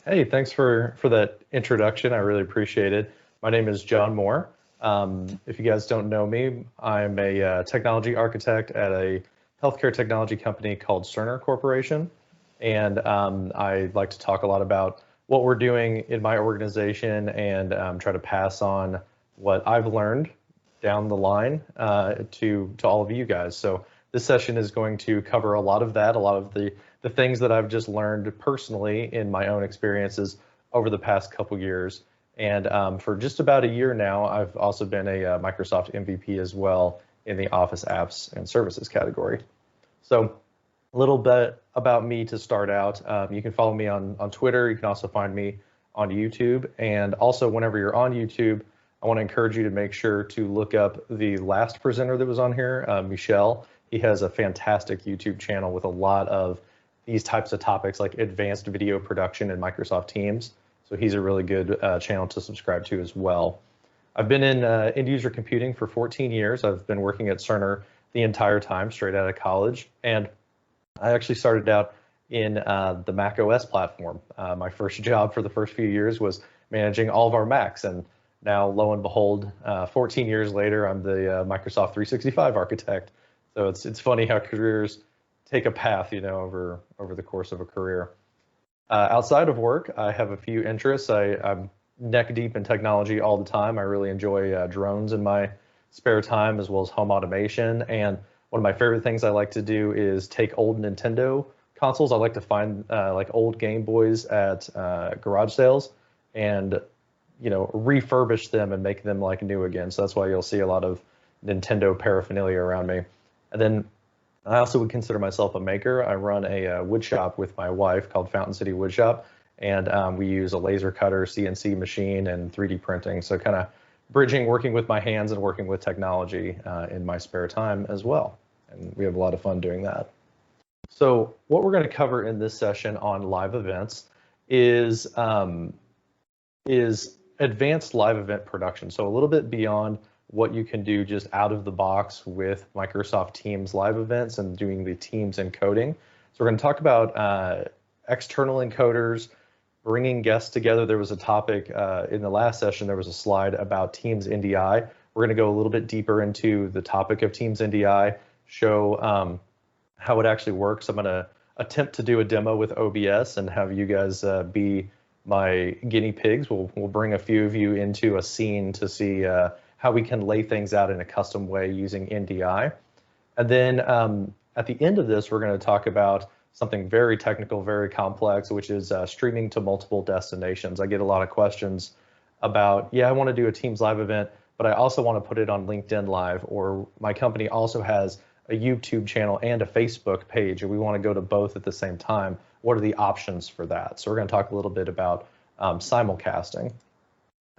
Hey, thanks for that introduction. I really appreciate it. My name is John Moore. If you guys don't know me, I'm a technology architect at a healthcare technology company called Cerner Corporation, and I like to talk a lot about what we're doing in my organization and try to pass on what I've learned down the line to all of you guys. So this session is going to cover a lot of that, a lot of the things that I've just learned personally in my own experiences over the past couple years. And for just about a year now, I've also been a Microsoft MVP as well in the Office apps and services category. So a little bit about me to start out. You can follow me on Twitter. You can also find me on YouTube. And also, whenever you're on YouTube, I want to encourage you to make sure to look up the last presenter that was on here, Michel. He has a fantastic YouTube channel with a lot of these types of topics like advanced video production in Microsoft Teams. So he's a really good channel to subscribe to as well. I've been in end user computing for 14 years. I've been working at Cerner the entire time, straight out of college. And I actually started out in the Mac OS platform. My first job for the first few years was managing all of our Macs. And now, lo and behold, 14 years later, I'm the Microsoft 365 architect. So it's funny how careers take a path, over the course of a career. Outside of work, I have a few interests. I'm neck deep in technology all the time. I really enjoy drones in my spare time, as well as home automation. And one of my favorite things I like to do is take old Nintendo consoles. I like to find like old Game Boys at garage sales and refurbish them and make them like new again. So that's why you'll see a lot of Nintendo paraphernalia around me. And then I also would consider myself a maker. I run a wood shop with my wife called Fountain City Wood Shop, and we use a laser cutter, CNC machine, and 3D printing. So kind of bridging working with my hands and working with technology in my spare time as well. And we have a lot of fun doing that. So what we're going to cover in this session on live events is advanced live event production. So a little bit beyond what you can do just out of the box with Microsoft Teams live events and doing the Teams encoding. So we're going to talk about external encoders, bringing guests together. There was a topic in the last session, there was a slide about Teams NDI. We're going to go a little bit deeper into the topic of Teams NDI, show how it actually works. I'm going to attempt to do a demo with OBS and have you guys be my guinea pigs. We'll bring a few of you into a scene to see how we can lay things out in a custom way using NDI. And then at the end of this, we're going to talk about something very technical, very complex, which is streaming to multiple destinations. I get a lot of questions about, I want to do a Teams live event, but I also want to put it on LinkedIn Live, or my company also has a YouTube channel and a Facebook page, and we want to go to both at the same time. What are the options for that? So we're going to talk a little bit about simulcasting.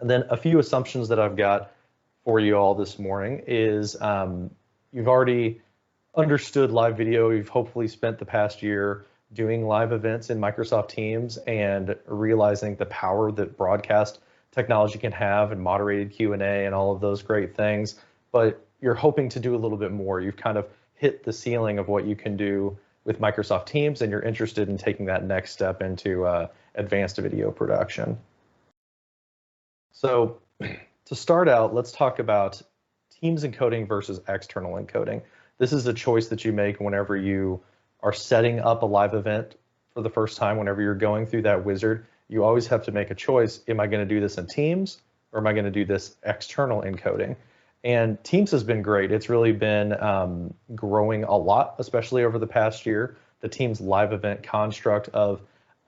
And then a few assumptions that I've got for you all this morning is you've already understood live video. You've hopefully spent the past year doing live events in Microsoft Teams and realizing the power that broadcast technology can have and moderated Q&A and all of those great things. But you're hoping to do a little bit more. You've kind of hit the ceiling of what you can do with Microsoft Teams, and you're interested in taking that next step into advanced video production. So to start out, let's talk about Teams encoding versus external encoding. This is a choice that you make whenever you are setting up a live event for the first time. Whenever you're going through that wizard, you always have to make a choice. Am I going to do this in Teams, or am I going to do this external encoding? And Teams has been great. It's really been growing a lot, especially over the past year. The Teams live event construct of,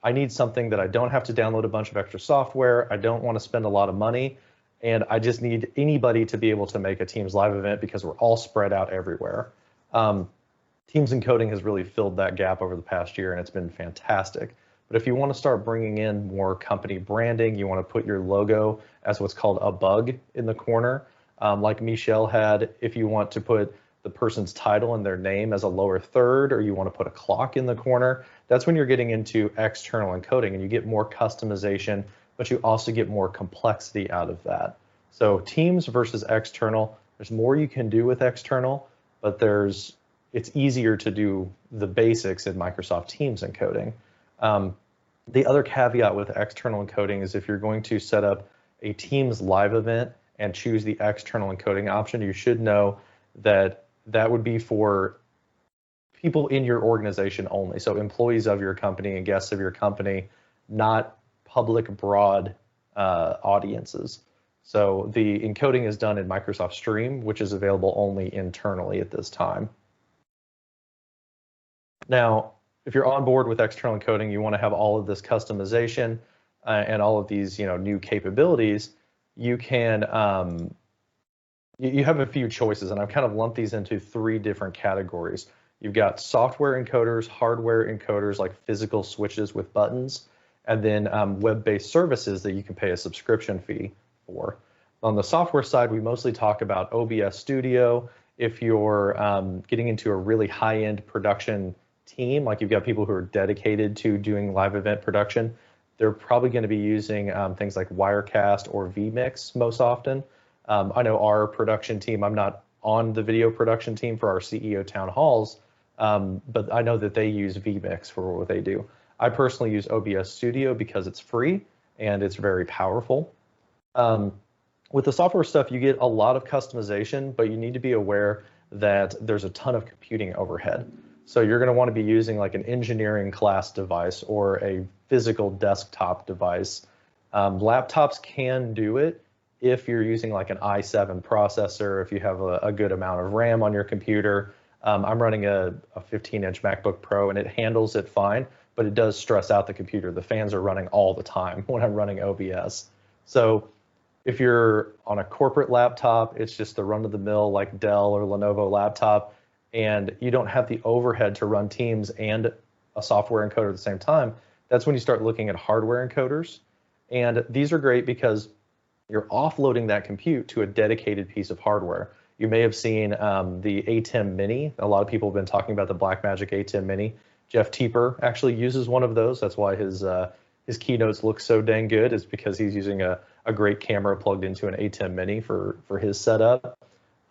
I need something that I don't have to download a bunch of extra software. I don't want to spend a lot of money. And I just need anybody to be able to make a Teams live event because we're all spread out everywhere. Teams encoding has really filled that gap over the past year, and it's been fantastic. But if you want to start bringing in more company branding, you want to put your logo as what's called a bug in the corner, like Michel had. If you want to put the person's title and their name as a lower third, or you want to put a clock in the corner, that's when you're getting into external encoding, and you get more customization, but you also get more complexity out of that. So Teams versus external, there's more you can do with external, but it's easier to do the basics in Microsoft Teams encoding. The other caveat with external encoding is if you're going to set up a Teams live event and choose the external encoding option, you should know that that would be for people in your organization only. So employees of your company and guests of your company, not public broad audiences. So the encoding is done in Microsoft Stream, which is available only internally at this time. Now, if you're on board with external encoding, you want to have all of this customization and all of these, new capabilities. You can you have a few choices, and I've kind of lumped these into 3 different categories. You've got software encoders, hardware encoders like physical switches with buttons, and then web-based services that you can pay a subscription fee for. On the software side, we mostly talk about OBS Studio. If you're getting into a really high-end production team, like you've got people who are dedicated to doing live event production, they're probably going to be using things like Wirecast or vMix most often. I know our production team, I'm not on the video production team for our CEO town halls, but I know that they use vMix for what they do. I personally use OBS Studio because it's free and it's very powerful. With the software stuff, you get a lot of customization, but you need to be aware that there's a ton of computing overhead. So you're going to want to be using like an engineering class device or a physical desktop device. Laptops can do it if you're using like an i7 processor, if you have a good amount of RAM on your computer. I'm running a 15-inch MacBook Pro and it handles it fine, but it does stress out the computer. The fans are running all the time when I'm running OBS. So if you're on a corporate laptop, it's just the run-of-the-mill like Dell or Lenovo laptop, and you don't have the overhead to run Teams and a software encoder at the same time, that's when you start looking at hardware encoders. And these are great because you're offloading that compute to a dedicated piece of hardware. You may have seen the ATEM Mini. A lot of people have been talking about the Blackmagic ATEM Mini. Jeff Teeper actually uses one of those. That's why his keynotes look so dang good, is because he's using a great camera plugged into an ATEM Mini for his setup.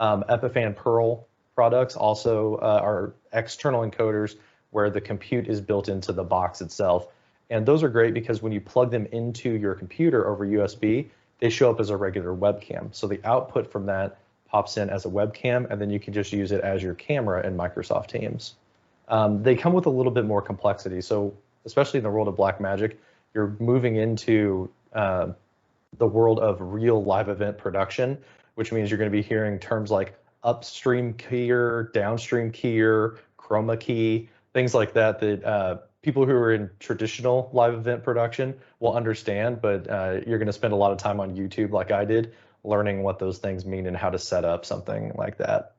Epiphan Pearl products also are external encoders where the compute is built into the box itself. And those are great because when you plug them into your computer over USB, they show up as a regular webcam. So the output from that pops in as a webcam, and then you can just use it as your camera in Microsoft Teams. They come with a little bit more complexity. So especially in the world of Blackmagic, you're moving into the world of real live event production, which means you're going to be hearing terms like upstream keyer, downstream keyer, chroma key, things like that people who are in traditional live event production will understand, but you're going to spend a lot of time on YouTube like I did, learning what those things mean and how to set up something like that.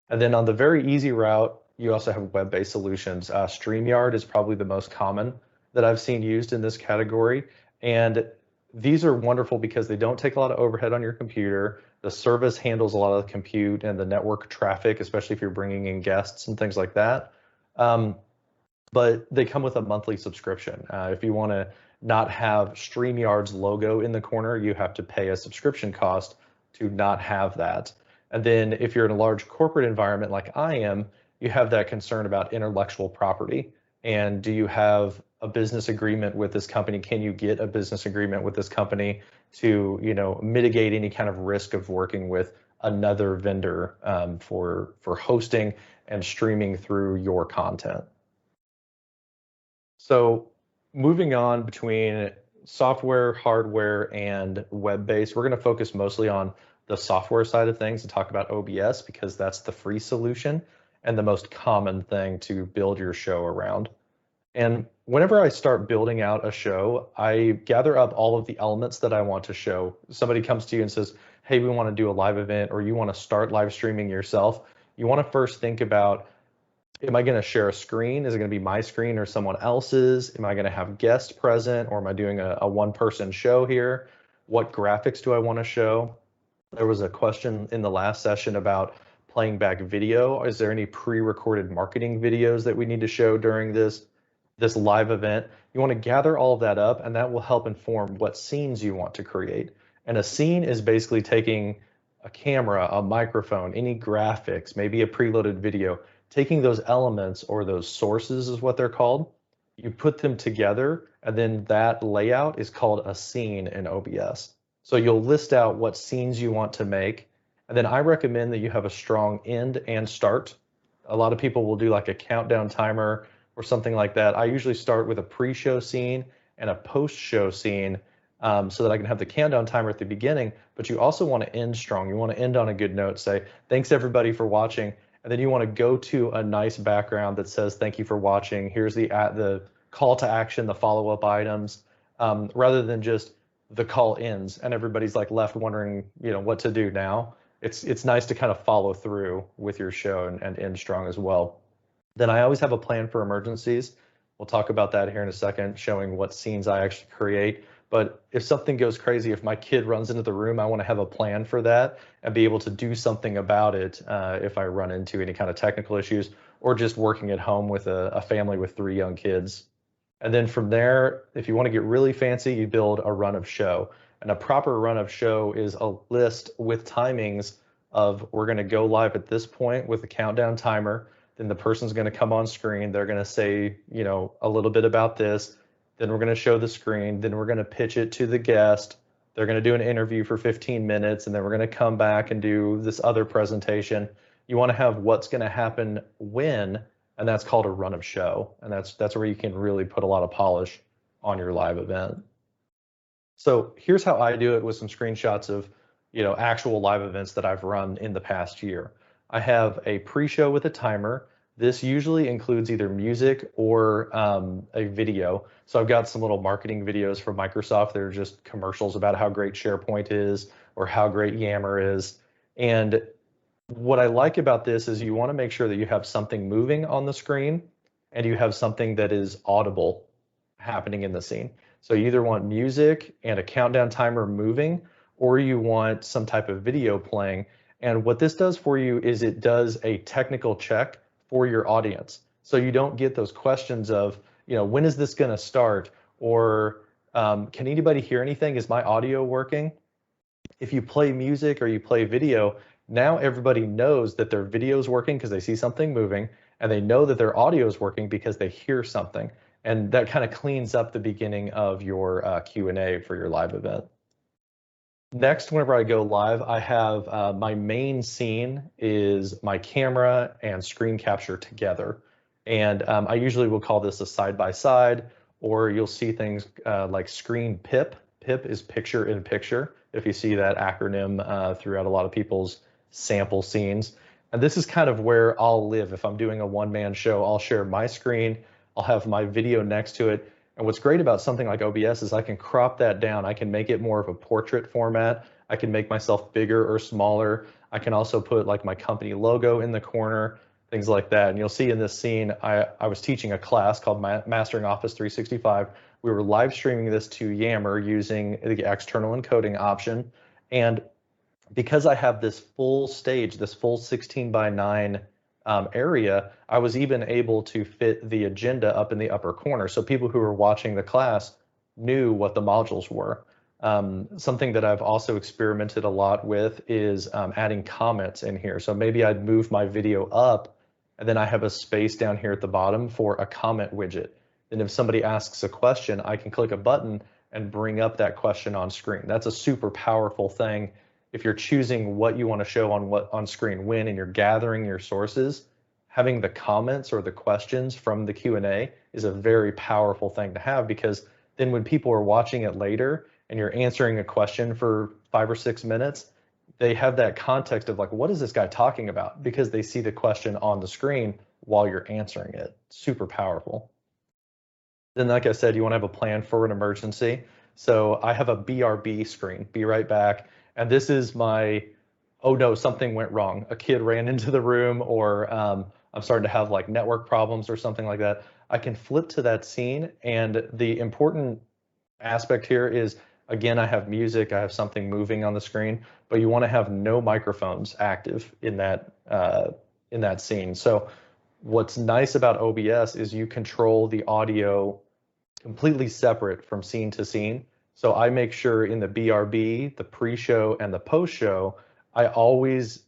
And then on the very easy route, you also have web-based solutions. StreamYard is probably the most common that I've seen used in this category. And these are wonderful because they don't take a lot of overhead on your computer. The service handles a lot of the compute and the network traffic, especially if you're bringing in guests and things like that. But they come with a monthly subscription. If you want to not have StreamYard's logo in the corner, you have to pay a subscription cost to not have that. And then if you're in a large corporate environment like I am, you have that concern about intellectual property. And do you have a business agreement with this company? Can you get a business agreement with this company to, mitigate any kind of risk of working with another vendor for hosting and streaming through your content? So moving on between software, hardware, and web-based, we're going to focus mostly on the software side of things and talk about OBS because that's the free solution and the most common thing to build your show around. And whenever I start building out a show, I gather up all of the elements that I want to show. Somebody comes to you and says, hey, we want to do a live event, or you want to start live streaming yourself. You want to first think about, am I going to share a screen? Is it going to be my screen or someone else's? Am I going to have guests present, or am I doing a one-person show here? What graphics do I want to show? There was a question in the last session about playing back video. Is there any pre-recorded marketing videos that we need to show during this live event? You want to gather all of that up, and that will help inform what scenes you want to create. And a scene is basically taking a camera, a microphone, any graphics, maybe a preloaded video, taking those elements, or those sources is what they're called, You put them together, and then that layout is called a scene in OBS. So you'll list out what scenes you want to make, and then I recommend that you have a strong end and start. A lot of people will do like a countdown timer or something like that. I usually start with a pre-show scene and a post-show scene, so that I can have the countdown timer at the beginning, but you also want to end strong. You want to end on a good note, say, thanks everybody for watching. And then you want to go to a nice background that says, thank you for watching. Here's the call to action, the follow-up items, rather than just the call ends and everybody's like left wondering, what to do now. It's nice to kind of follow through with your show and end strong as well. Then I always have a plan for emergencies. We'll talk about that here in a second, showing what scenes I actually create. But if something goes crazy, if my kid runs into the room, I want to have a plan for that and be able to do something about it if I run into any kind of technical issues or just working at home with a family with 3 young kids. And then from there, if you want to get really fancy, you build a run of show. And a proper run of show is a list with timings of we're going to go live at this point with a countdown timer. Then the person's going to come on screen. They're going to say, a little bit about this. Then we're going to show the screen. Then we're going to pitch it to the guest. They're going to do an interview for 15 minutes, and then we're going to come back and do this other presentation. You want to have what's going to happen when, and that's called a run of show. And that's where you can really put a lot of polish on your live event. So here's how I do it with some screenshots of, actual live events that I've run in the past year. I have a pre-show with a timer. This usually includes either music or a video. So I've got some little marketing videos from Microsoft. They're just commercials about how great SharePoint is or how great Yammer is. And what I like about this is you want to make sure that you have something moving on the screen and you have something that is audible happening in the scene. So you either want music and a countdown timer moving, or you want some type of video playing. And what this does for you is it does a technical check for your audience. So you don't get those questions of, when is this going to start? Or can anybody hear anything? Is my audio working? If you play music or you play video, now everybody knows that their video is working because they see something moving, and they know that their audio is working because they hear something. And that kind of cleans up the beginning of your Q&A for your live event. Next, whenever I go live, I have my main scene is my camera and screen capture together. And I usually will call this a side-by-side, or you'll see things like screen PIP. PIP is picture in picture, if you see that acronym throughout a lot of people's sample scenes. And this is kind of where I'll live. If I'm doing a one-man show, I'll share my screen, I'll have my video next to it. And what's great about something like OBS is I can crop that down. I can make it more of a portrait format. I can make myself bigger or smaller. I can also put like my company logo in the corner, things like that. And you'll see in this scene, I was teaching a class called Mastering Office 365. We were live streaming this to Yammer using the external encoding option. And because I have this full stage, this full 16:9 area, I was even able to fit the agenda up in the upper corner. So people who were watching the class knew what the modules were. Something that I've also experimented a lot with is adding comments in here. So maybe I'd move my video up, and then I have a space down here at the bottom for a comment widget. And if somebody asks a question, I can click a button and bring up that question on screen. That's a super powerful thing. If you're choosing what you want to show on screen when, and you're gathering your sources, having the comments or the questions from the Q&A is a very powerful thing to have, because then when people are watching it later and you're answering a question for 5 or 6 minutes, they have that context of like, what is this guy talking about? Because they see the question on the screen while you're answering it. Super powerful. Then, like I said, you want to have a plan for an emergency. So I have a BRB screen, be right back. And this is my, oh no, something went wrong. A kid ran into the room, or I'm starting to have like network problems or something like that. I can flip to that scene. And the important aspect here is, again, I have music, I have something moving on the screen, but you want to have no microphones active in that scene. So what's nice about OBS is you control the audio completely separate from scene to scene. So I make sure in the BRB, the pre-show and the post-show, I always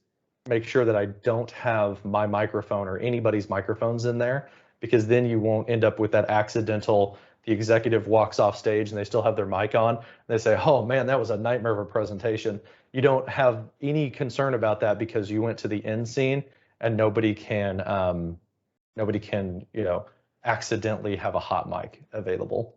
make sure that I don't have my microphone or anybody's microphones in there, because then you won't end up with that accidental, the executive walks off stage and they still have their mic on. And they say, oh man, that was a nightmare of a presentation. You don't have any concern about that because you went to the end scene and nobody can, accidentally have a hot mic available.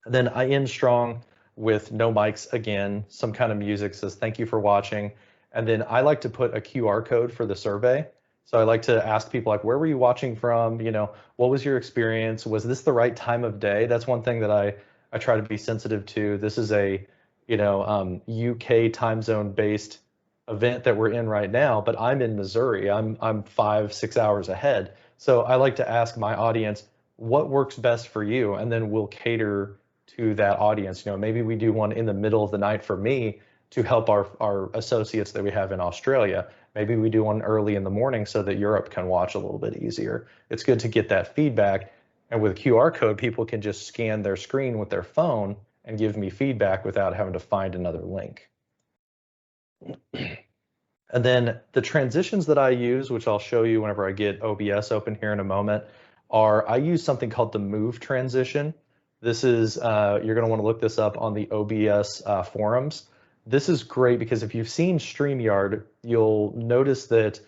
And then I end strong with no mics again, some kind of music says, thank you for watching. And then I like to put a QR code for the survey. So I like to ask people like, where were you watching from? What was your experience? Was this the right time of day? That's one thing that I try to be sensitive to. This is a, UK time zone based event that we're in right now, but I'm in Missouri. I'm 5-6 hours ahead. So I like to ask my audience, what works best for you? And then we'll cater to that audience. Maybe we do one in the middle of the night for me to help our associates that we have in Australia. Maybe we do one early in the morning so that Europe can watch a little bit easier. It's good to get that feedback. And with QR code, people can just scan their screen with their phone and give me feedback without having to find another link. And then the transitions that I use, which I'll show you whenever I get OBS open here in a moment, I use something called the move transition. This is, you're going to want to look this up on the OBS forums. This is great because if you've seen StreamYard, you'll notice that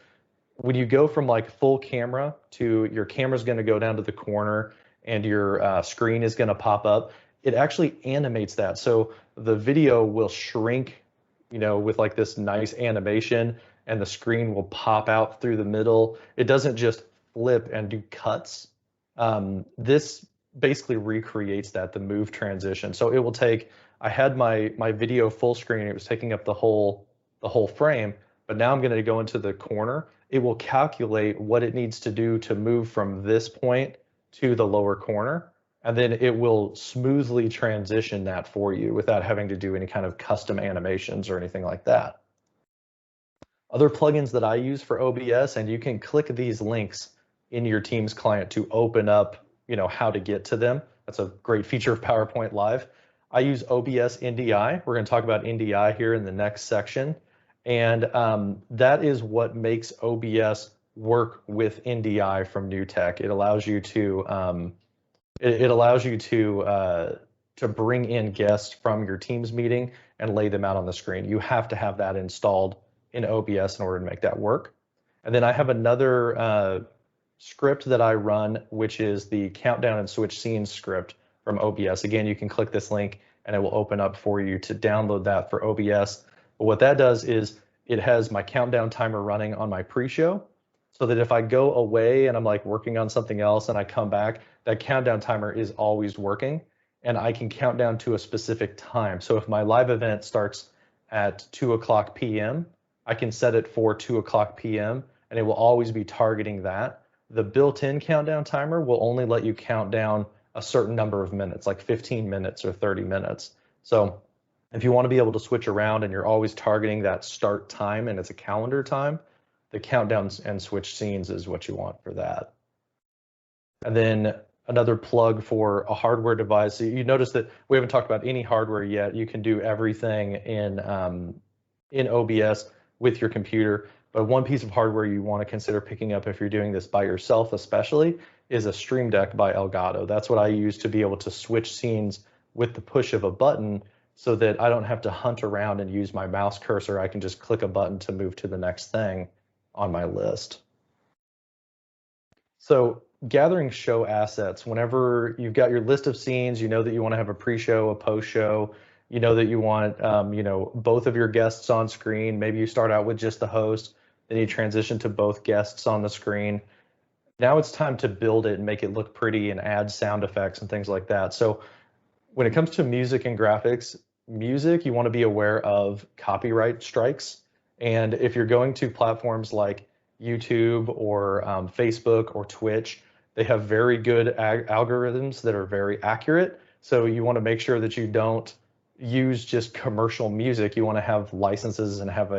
when you go from like full camera to your camera's going to go down to the corner and your screen is going to pop up, it actually animates that. So the video will shrink, with like this nice animation, and the screen will pop out through the middle. It doesn't just flip and do cuts. This basically recreates the move transition. So it will take, I had my video full screen, it was taking up the whole frame, but now I'm going to go into the corner. It will calculate what it needs to do to move from this point to the lower corner, and then it will smoothly transition that for you without having to do any kind of custom animations or anything like that. Other plugins that I use for OBS, and you can click these links in your Teams client to open up, how to get to them. That's a great feature of PowerPoint Live. I use OBS NDI. We're going to talk about NDI here in the next section. And that is what makes OBS work with NDI from NewTek. It allows you to to bring in guests from your Teams meeting and lay them out on the screen. You have to have that installed in OBS in order to make that work. And then I have another script that I run, which is the countdown and switch scenes script from OBS. Again, you can click this link and it will open up for you to download that for OBS. But what that does is it has my countdown timer running on my pre-show, so that if I go away and I'm like working on something else and I come back, that countdown timer is always working and I can count down to a specific time. So if my live event starts at 2:00 p.m., I can set it for 2:00 p.m. and it will always be targeting that. The built-in countdown timer will only let you count down a certain number of minutes, like 15 minutes or 30 minutes. So if you want to be able to switch around and you're always targeting that start time and it's a calendar time, the countdowns and switch scenes is what you want for that. And then another plug for a hardware device. So you notice that we haven't talked about any hardware yet. You can do everything in OBS with your computer. But one piece of hardware you want to consider picking up if you're doing this by yourself especially is a Stream Deck by Elgato. That's what I use to be able to switch scenes with the push of a button so that I don't have to hunt around and use my mouse cursor. I can just click a button to move to the next thing on my list. So gathering show assets, whenever you've got your list of scenes, you know that you want to have a pre-show, a post-show, you know that you want both of your guests on screen. Maybe you start out with just the host, then you transition to both guests on the screen. Now it's time to build it and make it look pretty and add sound effects and things like that. So when it comes to music and graphics, music, you want to be aware of copyright strikes. And if you're going to platforms like YouTube or Facebook or Twitch, they have very good algorithms that are very accurate. So you want to make sure that you don't use just commercial music. You want to have licenses and have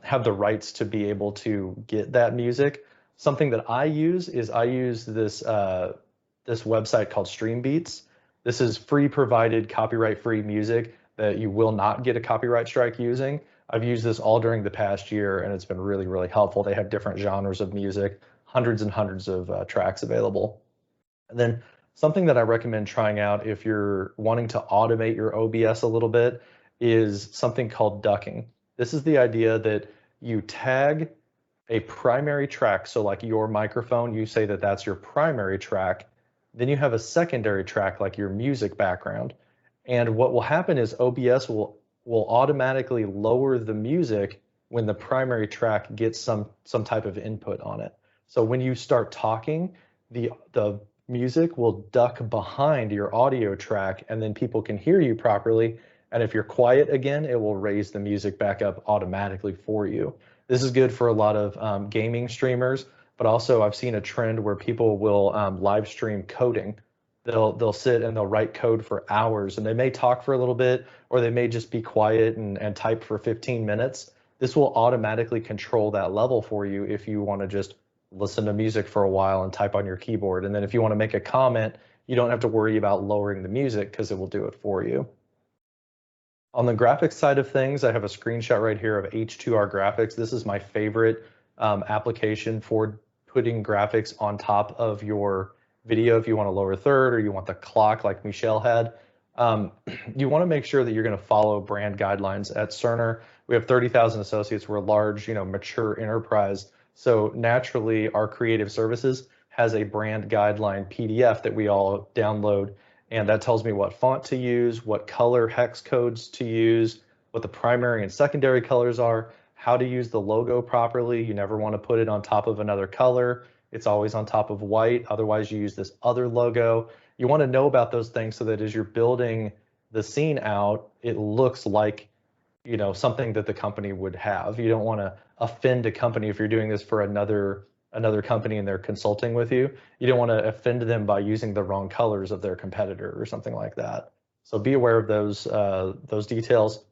have the rights to be able to get that music. Something that I use is this this website called StreamBeats. This is free provided copyright-free music that you will not get a copyright strike using. I've used this all during the past year and it's been really, really helpful. They have different genres of music, hundreds and hundreds of tracks available. And then something that I recommend trying out if you're wanting to automate your OBS a little bit is something called ducking. This is the idea that you tag a primary track. So like your microphone, you say that that's your primary track. Then you have a secondary track like your music background. And what will happen is OBS will automatically lower the music when the primary track gets some type of input on it. So when you start talking, the music will duck behind your audio track, and then people can hear you properly. And if you're quiet again, it will raise the music back up automatically for you. This is good for a lot of gaming streamers, but also I've seen a trend where people will live stream coding. They'll sit and they'll write code for hours, and they may talk for a little bit, or they may just be quiet and type for 15 minutes. This will automatically control that level for you if you want to just listen to music for a while and type on your keyboard. And then if you want to make a comment, you don't have to worry about lowering the music because it will do it for you. On the graphics side of things, I have a screenshot right here of H2R Graphics. This is my favorite application for putting graphics on top of your video if you want a lower third or you want the clock like Michelle had. You want to make sure that you're going to follow brand guidelines. At Cerner, we have 30,000 associates. We're a large, mature enterprise. So naturally, our creative services has a brand guideline PDF that we all download. And that tells me what font to use, what color hex codes to use, what the primary and secondary colors are, how to use the logo properly. You never want to put it on top of another color. It's always on top of white. Otherwise, you use this other logo. You want to know about those things so that as you're building the scene out, it looks like, something that the company would have. You don't want to offend a company if you're doing this for another company and they're consulting with you. You don't want to offend them by using the wrong colors of their competitor or something like that. So be aware of those details.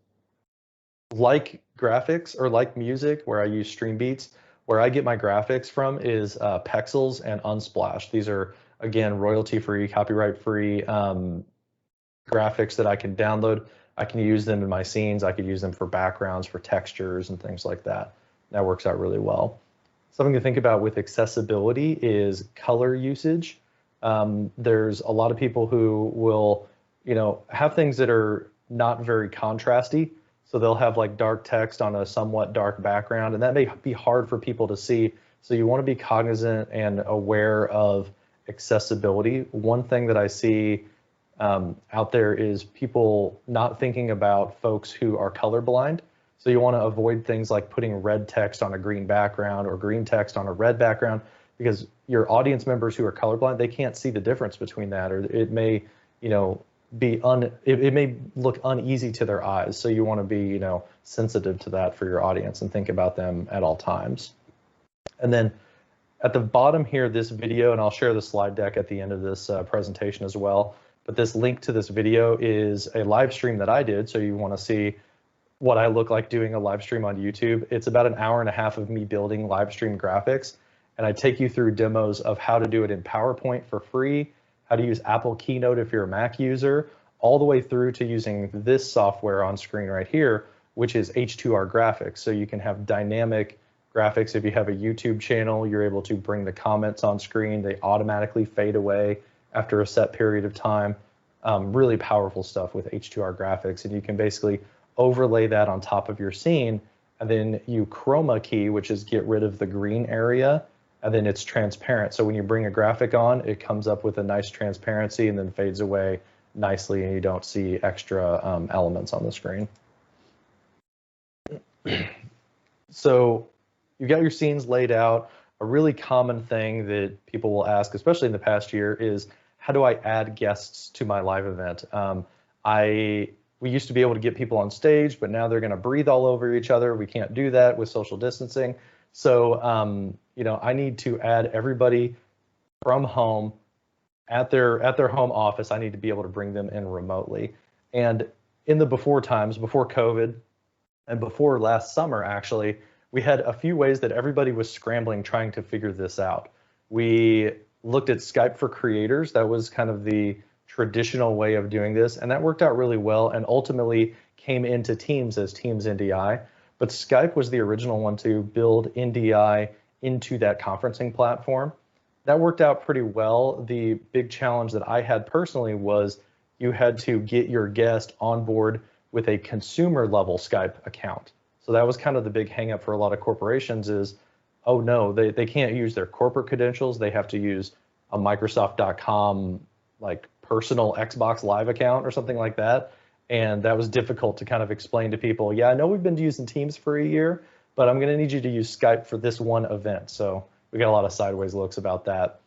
Like graphics or like music, where I use Streambeats, where I get my graphics from is Pexels and Unsplash. These are, again, royalty-free, copyright-free graphics that I can download. I can use them in my scenes. I could use them for backgrounds, for textures, and things like that. That works out really well. Something to think about with accessibility is color usage. There's a lot of people who will, have things that are not very contrasty. So they'll have like dark text on a somewhat dark background, and that may be hard for people to see. So you want to be cognizant and aware of accessibility. One thing that I see out there is people not thinking about folks who are colorblind. So you want to avoid things like putting red text on a green background or green text on a red background, because your audience members who are colorblind, they can't see the difference between that, or it may, it may look uneasy to their eyes. So you want to be, sensitive to that for your audience and think about them at all times. And then at the bottom here, this video, and I'll share the slide deck at the end of this presentation as well. But this link to this video is a live stream that I did. So you want to see what I look like doing a live stream on YouTube. It's about an hour and a half of me building live stream graphics. And I take you through demos of how to do it in PowerPoint for free, how to use Apple Keynote if you're a Mac user, all the way through to using this software on screen right here, which is H2R Graphics. So you can have dynamic graphics. If you have a YouTube channel, you're able to bring the comments on screen. They automatically fade away after a set period of time. Really powerful stuff with H2R Graphics. And you can basically overlay that on top of your scene, and then you chroma key, which is get rid of the green area, and then it's transparent. So when you bring a graphic on, it comes up with a nice transparency and then fades away nicely, and you don't see extra elements on the screen. So you've got your scenes laid out. A really common thing that people will ask, especially in the past year, is how do I add guests to my live event? We used to be able to get people on stage, but now they're going to breathe all over each other. We can't do that with social distancing. So, I need to add everybody from home at their home office. I need to be able to bring them in remotely. And in the before times, before COVID and before last summer, actually, we had a few ways that everybody was scrambling, trying to figure this out. We looked at Skype for Creators. That was kind of the traditional way of doing this, and that worked out really well and ultimately came into Teams as Teams NDI. But Skype was the original one to build NDI into that conferencing platform. That worked out pretty well. The big challenge that I had personally was you had to get your guest on board with a consumer level Skype account. So that was kind of the big hang up for a lot of corporations is, oh no, they can't use their corporate credentials. They have to use a Microsoft.com like personal Xbox Live account or something like that. And that was difficult to kind of explain to people. Yeah, I know we've been using Teams for a year, but I'm going to need you to use Skype for this one event. So we got a lot of sideways looks about that.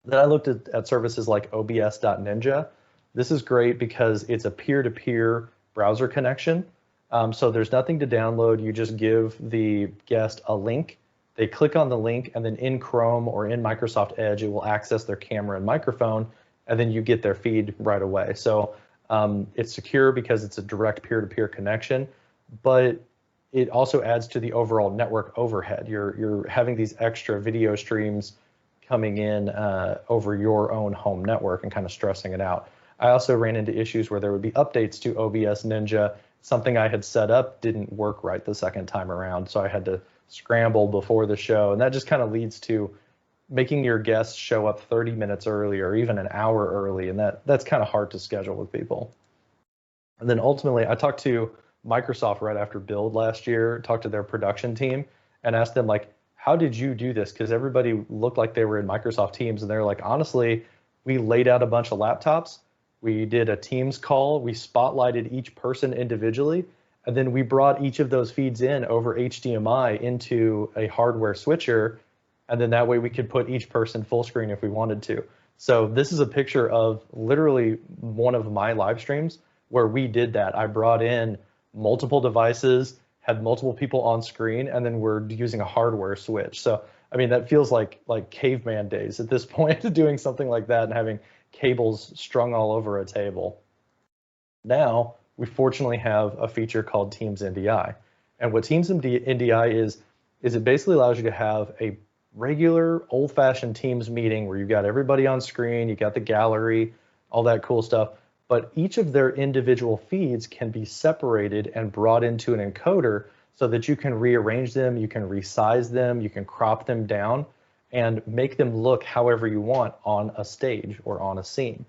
Then I looked at services like OBS.Ninja. This is great because it's a peer-to-peer browser connection. So there's nothing to download. You just give the guest a link. They click on the link, and then in Chrome or in Microsoft Edge, it will access their camera and microphone, and then you get their feed right away. So it's secure because it's a direct peer-to-peer connection, but it also adds to the overall network overhead. You're having these extra video streams coming in over your own home network and kind of stressing it out. I also ran into issues where there would be updates to OBS Ninja. Something I had set up didn't work right the second time around, so I had to scramble before the show, and that just kind of leads to making your guests show up 30 minutes early or even an hour early, and that's kind of hard to schedule with people. And then ultimately, I talked to Microsoft right after Build last year, talked to their production team, and asked them, like, how did you do this? Because everybody looked like they were in Microsoft Teams, and they're like, honestly, we laid out a bunch of laptops, we did a Teams call, we spotlighted each person individually, and then we brought each of those feeds in over HDMI into a hardware switcher, and then that way we could put each person full screen if we wanted to. So this is a picture of literally one of my live streams where we did that. I brought in multiple devices, had multiple people on screen, and then we're using a hardware switch. So, I mean, that feels like caveman days at this point, doing something like that and having cables strung all over a table. Now, we fortunately have a feature called Teams NDI. And what Teams NDI is it basically allows you to have a regular old-fashioned Teams meeting where you've got everybody on screen, you got the gallery, all that cool stuff, but each of their individual feeds can be separated and brought into an encoder so that you can rearrange them, you can resize them, you can crop them down and make them look however you want on a stage or on a scene.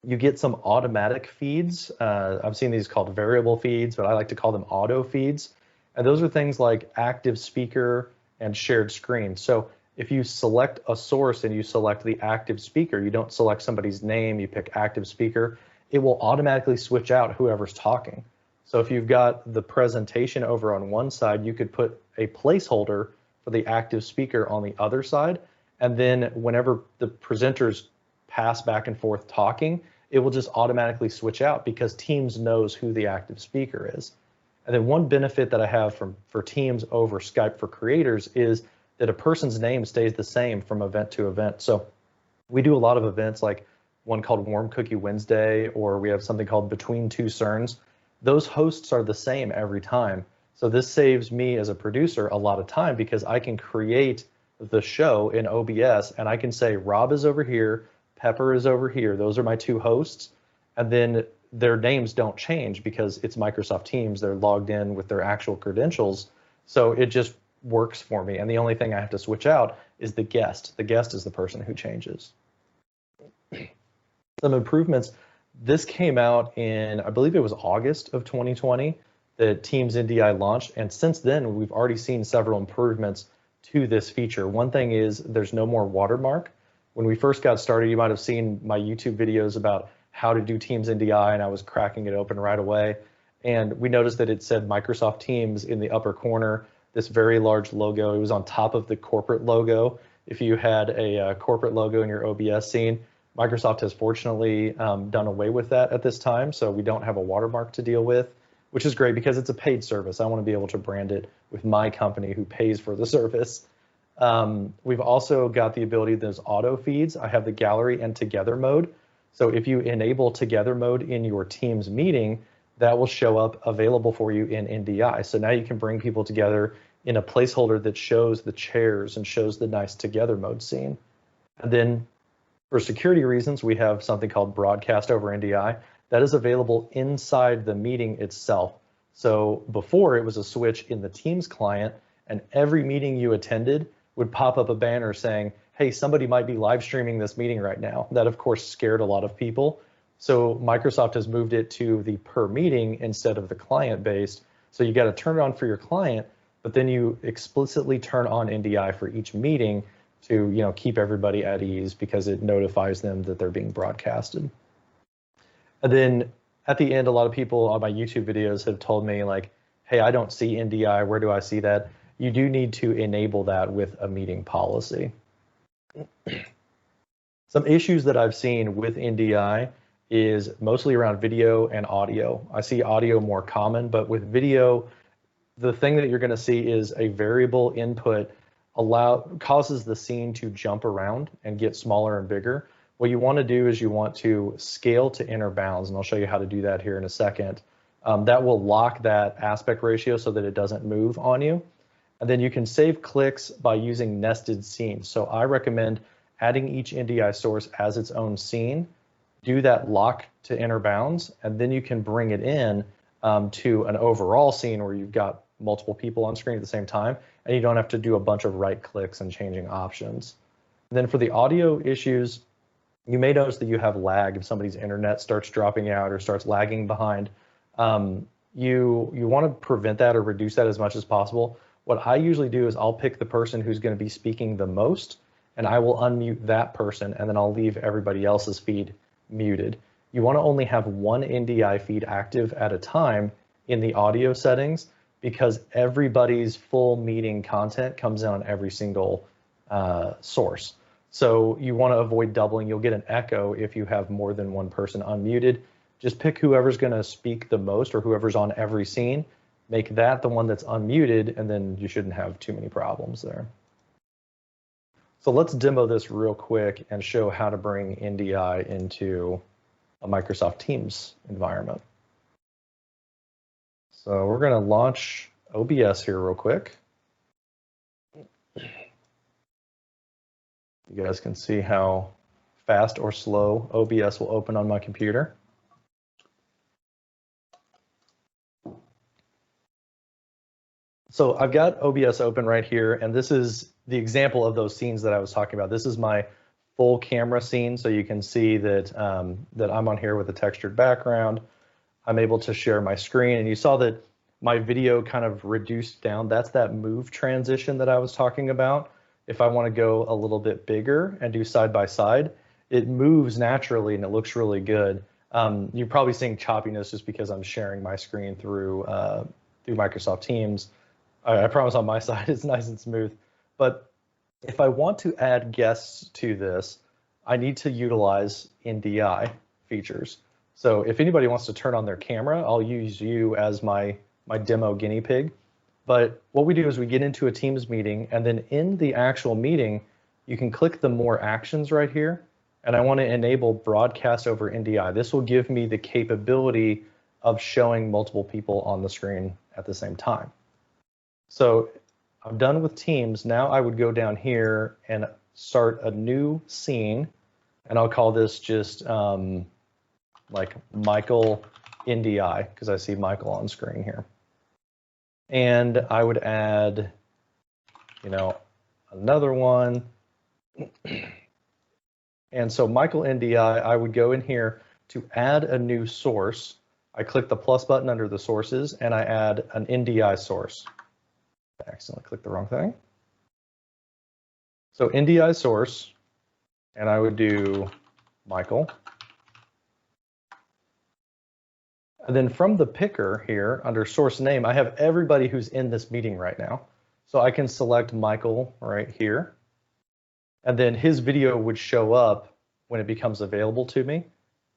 You get some automatic feeds. I've seen these called variable feeds, but I like to call them auto feeds. And those are things like active speaker and shared screen. So if you select a source and you select the active speaker, you don't select somebody's name, you pick active speaker, it will automatically switch out whoever's talking. So if you've got the presentation over on one side, you could put a placeholder for the active speaker on the other side. And then whenever the presenters pass back and forth talking, it will just automatically switch out because Teams knows who the active speaker is. And then one benefit that I have for Teams over Skype for Creators is that a person's name stays the same from event to event. So we do a lot of events like one called Warm Cookie Wednesday, or we have something called Between Two Cerns. Those hosts are the same every time. So this saves me as a producer a lot of time because I can create the show in OBS and I can say Rob is over here, Pepper is over here. Those are my two hosts. And then their names don't change because it's Microsoft Teams. They're logged in with their actual credentials. So it just works for me. And the only thing I have to switch out is the guest. The guest is the person who changes. Some improvements. This came out in, I believe it was August of 2020 that Teams NDI launched. And since then, we've already seen several improvements to this feature. One thing is there's no more watermark. When we first got started, you might have seen my YouTube videos about how to do Teams NDI, and I was cracking it open right away. And we noticed that it said Microsoft Teams in the upper corner, this very large logo. It was on top of the corporate logo. If you had a corporate logo in your OBS scene, Microsoft has fortunately done away with that at this time, so we don't have a watermark to deal with, which is great because it's a paid service. I want to be able to brand it with my company who pays for the service. We've also got the ability of those auto feeds. I have the gallery and together mode. So if you enable together mode in your Teams meeting, that will show up available for you in NDI. So now you can bring people together in a placeholder that shows the chairs and shows the nice together mode scene. And then for security reasons, we have something called broadcast over NDI that is available inside the meeting itself. So before it was a switch in the Teams client, and every meeting you attended would pop up a banner saying, hey, somebody might be live streaming this meeting right now. That of course scared a lot of people. So Microsoft has moved it to the per meeting instead of the client based. So you got to turn it on for your client, but then you explicitly turn on NDI for each meeting to keep everybody at ease because it notifies them that they're being broadcasted. And then at the end, a lot of people on my YouTube videos have told me like, hey, I don't see NDI, where do I see that? You do need to enable that with a meeting policy. Some issues that I've seen with NDI is mostly around video and audio. I see audio more common, but with video, the thing that you're going to see is a variable input causes the scene to jump around and get smaller and bigger. What you want to do is you want to scale to inner bounds, and I'll show you how to do that here in a second. That will lock that aspect ratio so that it doesn't move on you. And then you can save clicks by using nested scenes. So I recommend adding each NDI source as its own scene, do that lock to inner bounds, and then you can bring it in to an overall scene where you've got multiple people on screen at the same time, and you don't have to do a bunch of right clicks and changing options. And then for the audio issues, you may notice that you have lag if somebody's internet starts dropping out or starts lagging behind. You want to prevent that or reduce that as much as possible. What I usually do is I'll pick the person who's going to be speaking the most, and I will unmute that person, and then I'll leave everybody else's feed muted. You want to only have one NDI feed active at a time in the audio settings because everybody's full meeting content comes in on every single source. So you want to avoid doubling. You'll get an echo if you have more than one person unmuted. Just pick whoever's going to speak the most or whoever's on every scene. Make that the one that's unmuted, and then you shouldn't have too many problems there. So let's demo this real quick and show how to bring NDI into a Microsoft Teams environment. So we're going to launch OBS here real quick. You guys can see how fast or slow OBS will open on my computer. So I've got OBS open right here, and this is the example of those scenes that I was talking about. This is my full camera scene, so you can see that, that I'm on here with a textured background. I'm able to share my screen, and you saw that my video kind of reduced down. That's that move transition that I was talking about. If I want to go a little bit bigger and do side by side, it moves naturally and it looks really good. You're probably seeing choppiness just because I'm sharing my screen through Microsoft Teams. I promise on my side it's nice and smooth. But if I want to add guests to this, I need to utilize NDI features. So if anybody wants to turn on their camera, I'll use you as my demo guinea pig. But what we do is we get into a Teams meeting, and then in the actual meeting, you can click the more actions right here. And I want to enable broadcast over NDI. This will give me the capability of showing multiple people on the screen at the same time. So I'm done with Teams. Now I would go down here and start a new scene, and I'll call this just like Michael NDI because I see Michael on screen here. And I would add, another one. And so Michael NDI, I would go in here to add a new source. I click the plus button under the sources, and I add an NDI source. I accidentally clicked the wrong thing. So NDI source, and I would do Michael. And then from the picker here under source name, I have everybody who's in this meeting right now. So I can select Michael right here. And then his video would show up when it becomes available to me.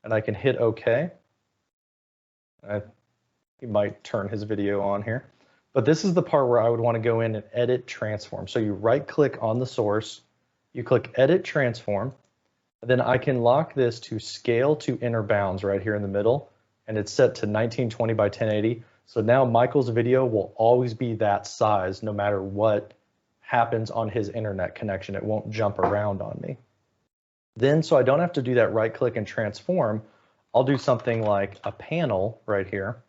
And I can hit OK. He might turn his video on here. But this is the part where I would want to go in and edit transform. So you right click on the source, you click edit transform, and then I can lock this to scale to inner bounds right here in the middle. And it's set to 1920 by 1080. So now Michael's video will always be that size no matter what happens on his internet connection. It won't jump around on me. Then, so I don't have to do that right click and transform, I'll do something like a panel right here.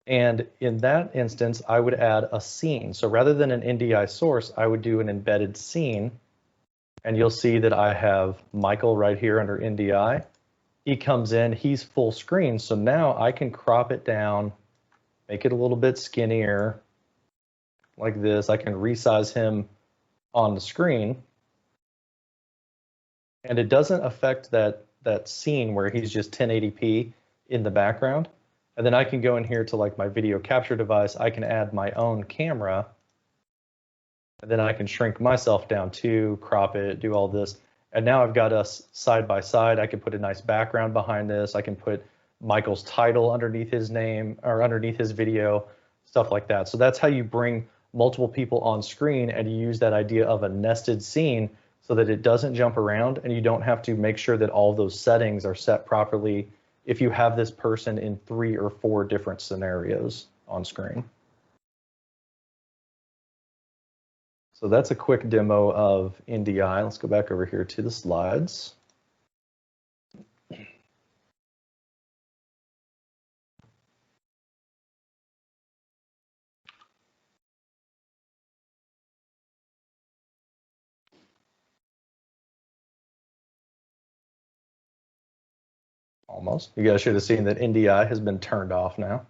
And in that instance, I would add a scene. So rather than an NDI source, I would do an embedded scene. And you'll see that I have Michael right here under NDI. He comes in, he's full screen. So now I can crop it down, make it a little bit skinnier like this. I can resize him on the screen. And it doesn't affect that scene where he's just 1080p in the background. And then I can go in here to like my video capture device. I can add my own camera. And then I can shrink myself down too, crop it, do all this. And now I've got us side by side. I can put a nice background behind this. I can put Michael's title underneath his name or underneath his video, stuff like that. So that's how you bring multiple people on screen and you use that idea of a nested scene so that it doesn't jump around and you don't have to make sure that all those settings are set properly if you have this person in 3 or 4 different scenarios on screen. So that's a quick demo of NDI. Let's go back over here to the slides. Almost. You guys should have seen that NDI has been turned off now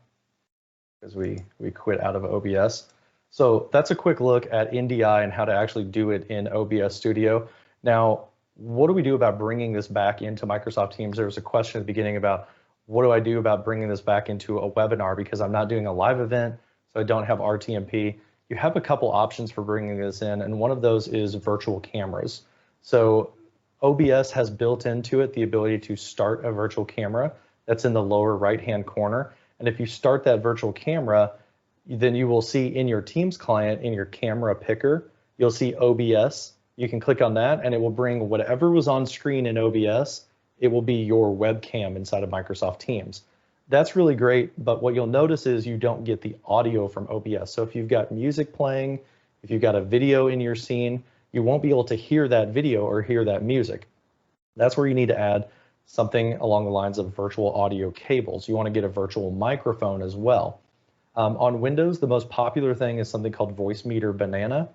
because we quit out of OBS. So that's a quick look at NDI and how to actually do it in OBS Studio. Now, what do we do about bringing this back into Microsoft Teams? There was a question at the beginning about what do I do about bringing this back into a webinar because I'm not doing a live event, so I don't have RTMP. You have a couple options for bringing this in, and one of those is virtual cameras. So OBS has built into it the ability to start a virtual camera that's in the lower right-hand corner. And if you start that virtual camera, then you will see in your Teams client, in your camera picker, you'll see OBS. You can click on that and it will bring whatever was on screen in OBS, it will be your webcam inside of Microsoft Teams. That's really great, but what you'll notice is you don't get the audio from OBS. So if you've got music playing, if you've got a video in your scene, you won't be able to hear that video or hear that music. That's where you need to add something along the lines of virtual audio cables. You want to get a virtual microphone as well. On Windows, the most popular thing is something called Voicemeeter Banana.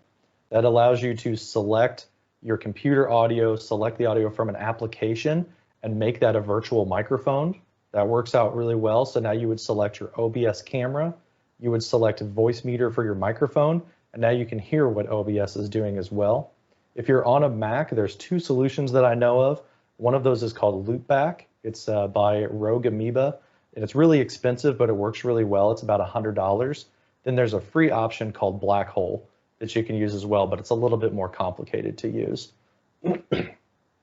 That allows you to select your computer audio, select the audio from an application, and make that a virtual microphone. That works out really well. So now you would select your OBS camera, you would select Voicemeeter for your microphone, and now you can hear what OBS is doing as well. If you're on a Mac, there's 2 solutions that I know of. One of those is called Loopback. It's by Rogue Amoeba, and it's really expensive, but it works really well. It's about $100. Then there's a free option called Black Hole that you can use as well, but it's a little bit more complicated to use.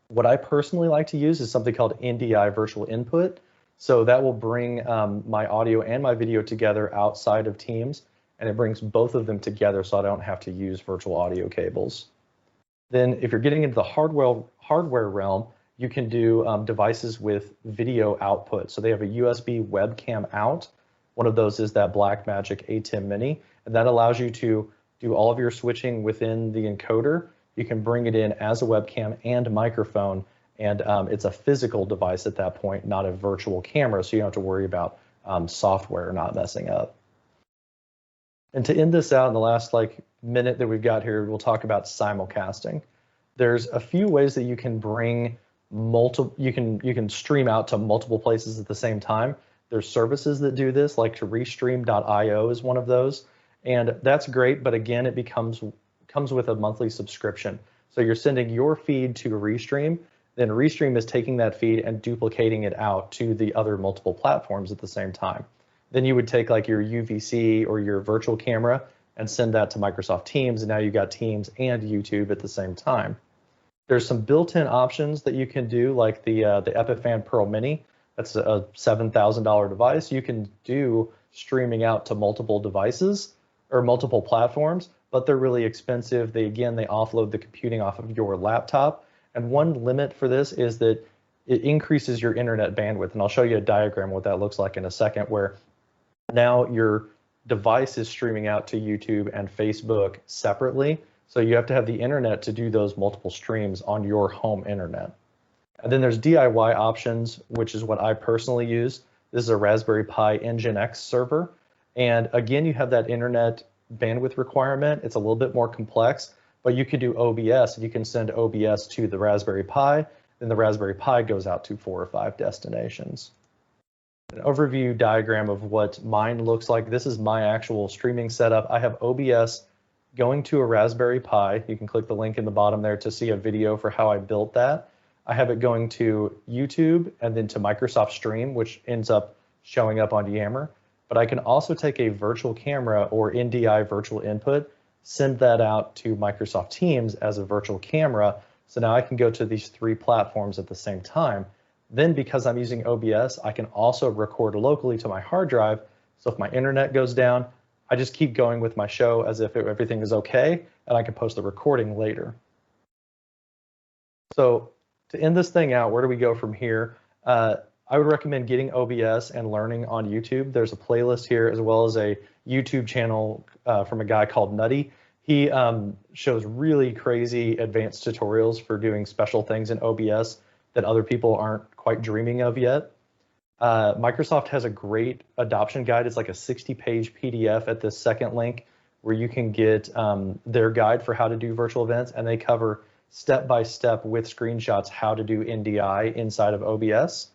What I personally like to use is something called NDI Virtual Input. So that will bring my audio and my video together outside of Teams, and it brings both of them together so I don't have to use virtual audio cables. Then if you're getting into the hardware realm, you can do devices with video output. So they have a USB webcam out. One of those is that Blackmagic ATEM Mini, and that allows you to do all of your switching within the encoder. You can bring it in as a webcam and microphone, and it's a physical device at that point, not a virtual camera, so you don't have to worry about software not messing up. And to end this out in the last minute that we've got here, we'll talk about simulcasting. There's a few ways that you can bring you can stream out to multiple places at the same time. There's services that do this, like Restream.io is one of those, and that's great. But again, it comes with a monthly subscription. So you're sending your feed to Restream, then Restream is taking that feed and duplicating it out to the other multiple platforms at the same time. Then you would take like your UVC or your virtual camera and send that to Microsoft Teams, and now you've got Teams and YouTube at the same time. There's some built-in options that you can do, like the Epiphan Pearl Mini. That's a $7,000 device. You can do streaming out to multiple devices or multiple platforms, but they're really expensive. They offload the computing off of your laptop. And one limit for this is that it increases your internet bandwidth. And I'll show you a diagram what that looks like in a second, where now your device is streaming out to YouTube and Facebook separately. So you have to have the internet to do those multiple streams on your home internet. And then there's DIY options, which is what I personally use. This is a Raspberry Pi Nginx server. And again, you have that internet bandwidth requirement. It's a little bit more complex, but you could do OBS, and you can send OBS to the Raspberry Pi, then the Raspberry Pi goes out to 4 or 5 destinations. An overview diagram of what mine looks like. This is my actual streaming setup. I have OBS going to a Raspberry Pi. You can click the link in the bottom there to see a video for how I built that. I have it going to YouTube and then to Microsoft Stream, which ends up showing up on Yammer. But I can also take a virtual camera or NDI virtual input, send that out to Microsoft Teams as a virtual camera. So now I can go to these 3 platforms at the same time. Then because I'm using OBS, I can also record locally to my hard drive. So if my internet goes down, I just keep going with my show as if everything is okay, and I can post the recording later. So to end this thing out, where do we go from here? I would recommend getting OBS and learning on YouTube. There's a playlist here as well as a YouTube channel from a guy called Nutty. He shows really crazy advanced tutorials for doing special things in OBS that other people aren't quite dreaming of yet. Microsoft has a great adoption guide. It's like a 60-page PDF at this second link where you can get their guide for how to do virtual events, and they cover step-by-step with screenshots how to do NDI inside of OBS.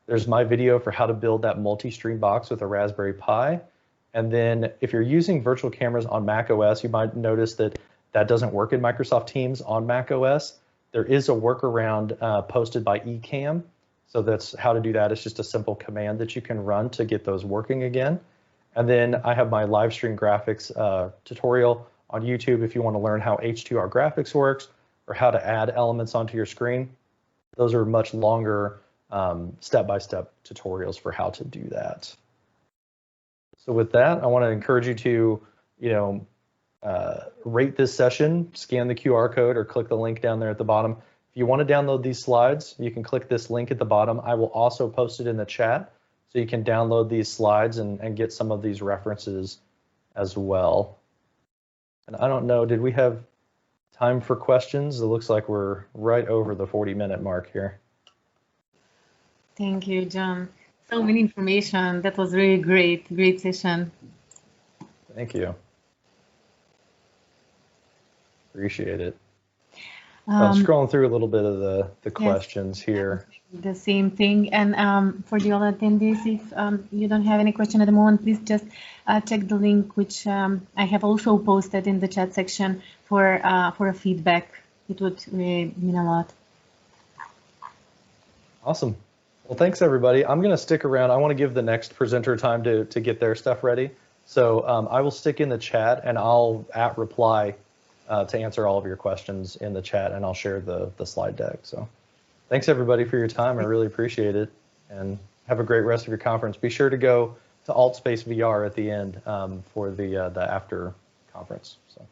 There's my video for how to build that multi-stream box with a Raspberry Pi. And then if you're using virtual cameras on Mac OS, you might notice that that doesn't work in Microsoft Teams on Mac OS. There is a workaround posted by Ecamm. So that's how to do that. It's just a simple command that you can run to get those working again. And then I have my live stream graphics tutorial on YouTube if you want to learn how H2R graphics works or how to add elements onto your screen. Those are much longer step-by-step tutorials for how to do that. So with that, I want to encourage you to, rate this session, scan the QR code or click the link down there at the bottom. If you want to download these slides, you can click this link at the bottom. I will also post it in the chat so you can download these slides and get some of these references as well. And I don't know, did we have time for questions? It looks like we're right over the 40-minute mark here. Thank you, John. So many information. That was really great session. Thank you. Appreciate it. I'm scrolling through a little bit of the questions here. The same thing. And for the other attendees, if you don't have any question at the moment, please just check the link, which I have also posted in the chat section for a feedback. It would really mean a lot. Awesome. Well, thanks, everybody. I'm going to stick around. I want to give the next presenter time to get their stuff ready. So I will stick in the chat, and I'll reply to answer all of your questions in the chat, and I'll share the slide deck. So thanks, everybody, for your time. I really appreciate it, and have a great rest of your conference. Be sure to go to AltSpace VR at the end for the after conference. So.